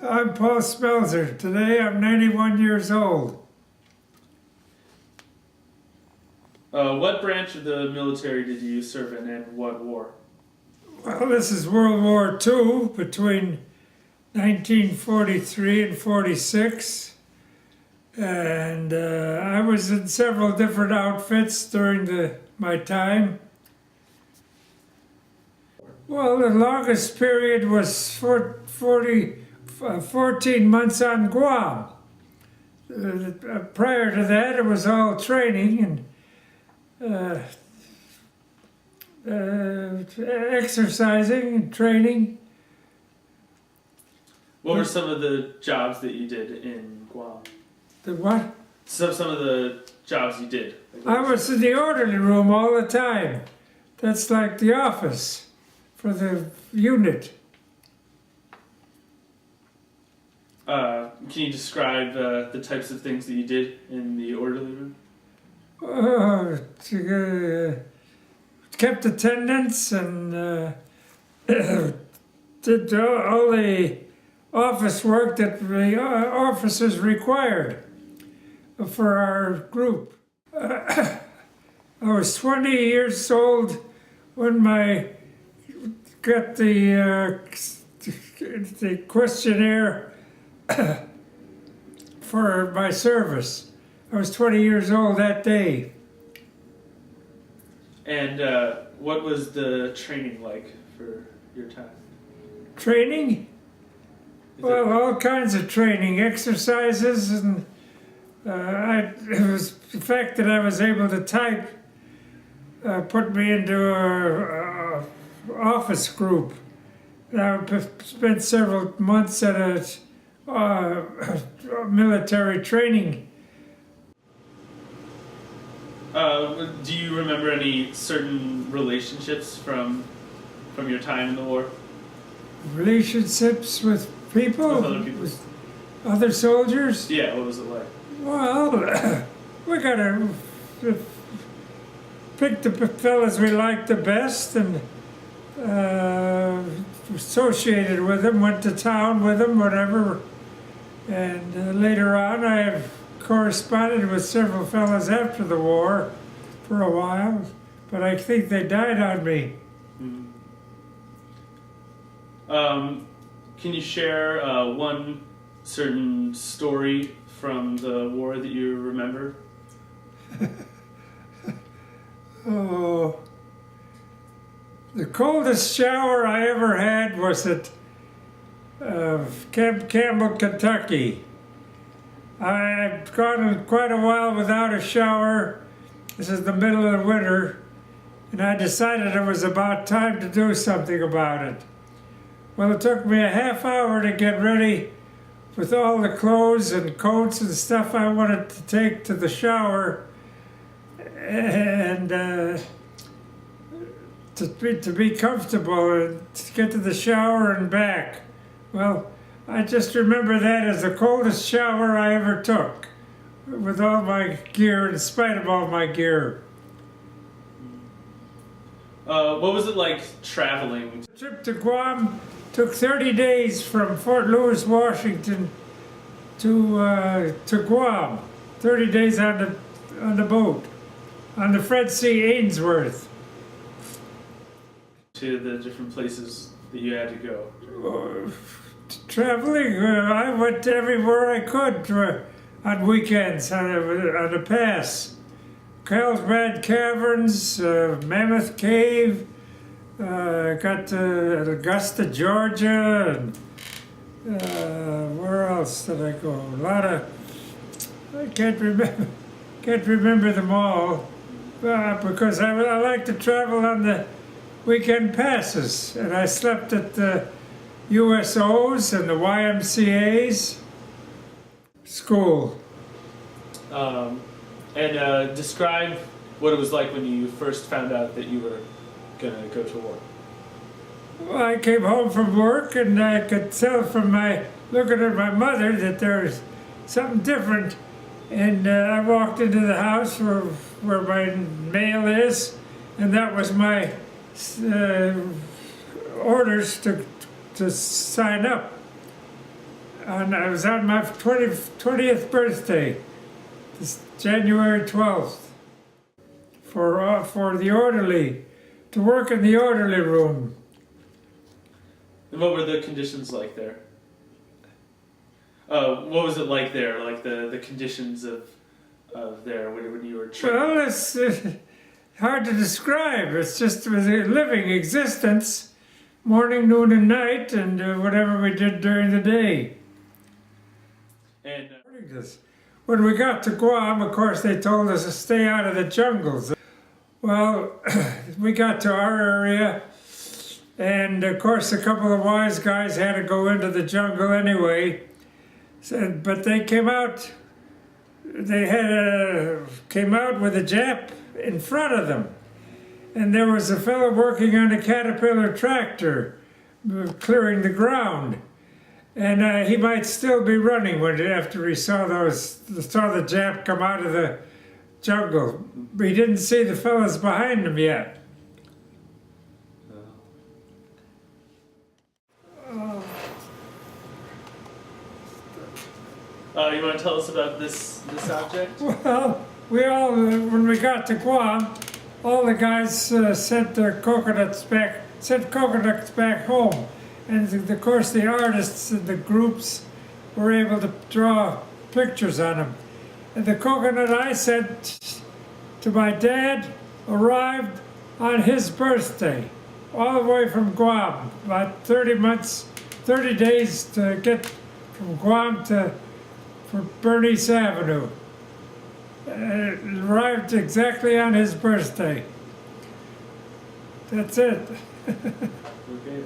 I'm Paul Smelzer. Today I'm 91 years old. What branch of the military did you serve in and what war? Well, this is World War II between 1943 and 46. And I was in several different outfits during my time. Well, the longest period was 14 months on Guam. Prior to that, it was all training and exercising and training. What were some of the jobs that you did in Guam? The what? Some of the jobs you did. I was in the orderly room all the time. That's like the office for the unit. Can you describe the types of things that you did in the orderly room? Kept attendance and did all the office work that the officers required for our group. I was 20 years old when I got the questionnaire for my service. I was 20 years old that day. And what was the training like for your time? Training? Well, all kinds of training, exercises, and it was the fact that I was able to type put me into a office group. I spent several months at a military training. Do you remember any certain relationships from your time in the war? Relationships with people? With other people? With other soldiers? Yeah, what was it like? Well, we gotta pick the fellas we liked the best and associated with them, went to town with them, whatever. And later on, I have corresponded with several fellas after the war for a while, but I think they died on me. Can you share one certain story from the war that you remember? Oh, the coldest shower I ever had was at Camp Campbell, Kentucky. I've gone quite a while without a shower. This is the middle of the winter, and I decided it was about time to do something about it. Well, it took me a half hour to get ready with all the clothes and coats and stuff I wanted to take to the shower, and to be comfortable and to get to the shower and back. Well, I just remember that as the coldest shower I ever took, with all my gear, in spite of all my gear. What was it like traveling? The trip to Guam took 30 days from Fort Lewis, Washington to Guam. 30 days on the boat, on the Fred C. Ainsworth. To the different places that you had to go? Traveling, I went everywhere I could on weekends, on the pass. Carlsbad Caverns, Mammoth Cave, got to Augusta, Georgia, and where else did I go? A lot of, I can't remember them all, because I like to travel on the weekend passes, and I slept at the USOs and the YMCA's school. Describe what it was like when you first found out that you were going to go to war. Well, I came home from work and I could tell from looking at my mother that there was something different. And I walked into the house where my mail is, and that was my orders to sign up. I was on my 20th birthday, this January 12th, for the orderly, to work in the orderly room. And what were the conditions like there? What was it like there? Like the conditions of there when you were trained? Well, it's hard to describe. It was a living existence, morning, noon, and night, and whatever we did during the day. And when we got to Guam, of course, they told us to stay out of the jungles. Well, we got to our area, and of course, a couple of wise guys had to go into the jungle anyway. But they came out. They came out with a Jap in front of them, and there was a fellow working on a Caterpillar tractor, clearing the ground, and he might still be running after he saw the Jap come out of the jungle. He didn't see the fellows behind him yet. you want to tell us about this object? Well, when we got to Guam, all the guys sent coconuts back home. And of course the artists and the groups were able to draw pictures on them. And the coconut I sent to my dad arrived on his birthday, all the way from Guam, about 30 days to get from Guam for Bernice Avenue. It arrived exactly on his birthday. That's it. Okay.